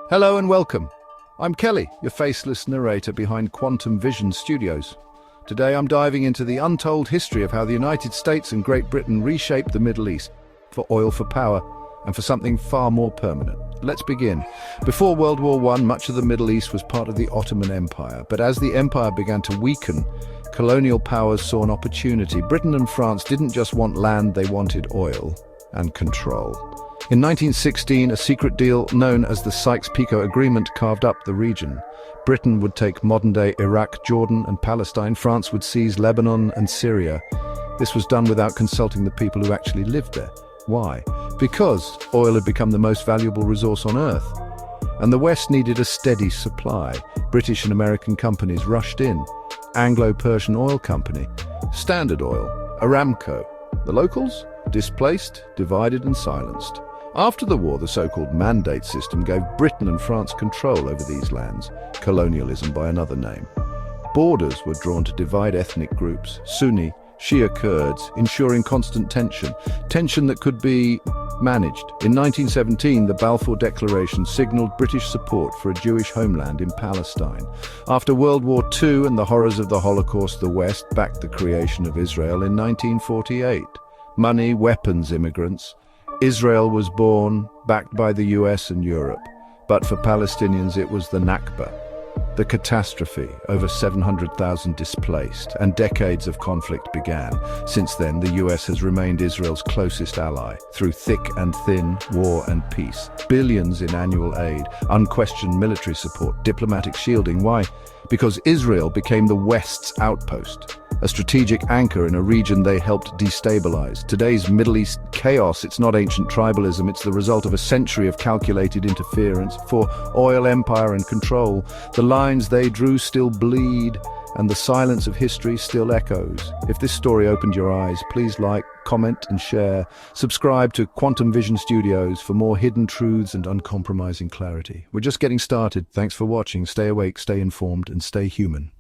Hello and welcome. I'm Kelly, your faceless narrator behind QuantumVision Studios. Today I'm diving into the untold history of how the United States and Great Britain reshaped the Middle East for oil for power and for something far more permanent. Let's begin. Before World War I, much of the Middle East was part of the Ottoman Empire, but as the empire began to weaken, colonial powers saw an opportunity. Britain and France didn't just want land, they wanted oil and control. In 1916, a secret deal known as the Sykes-Picot Agreement carved up the region. Britain would take modern-day Iraq, Jordan and Palestine. France would seize Lebanon and Syria. This was done without consulting the people who actually lived there. Why? Because oil had become the most valuable resource on Earth, and the West needed a steady supply. British and American companies rushed in. Anglo-Persian Oil Company, Standard Oil, Aramco. The locals? Displaced, divided and silenced. After the war, the so-called mandate system gave Britain and France control over these lands, colonialism by another name. Borders were drawn to divide ethnic groups, Sunni, Shia Kurds, ensuring constant tension that could be managed. In 1917, the Balfour Declaration signaled British support for a Jewish homeland in Palestine. After World War II and the horrors of the Holocaust, the West backed the creation of Israel in 1948. Money, weapons, immigrants. Israel was born, backed by the US and Europe. But for Palestinians it was the Nakba, the catastrophe, over 700,000 displaced, and decades of conflict began. Since then, the US has remained Israel's closest ally, through thick and thin, war and peace. Billions in annual aid, unquestioned military support, diplomatic shielding. Why? Because Israel became the West's outpost, a strategic anchor in a region they helped destabilize. Today's Middle East chaos, it's not ancient tribalism, it's the result of a century of calculated interference for oil empire and control. The lines they drew still bleed, and the silence of history still echoes. If this story opened your eyes, please like, comment and share. Subscribe to QuantumVision Studios for more hidden truths and uncompromising clarity. We're just getting started. Thanks for watching. Stay awake, stay informed and stay human.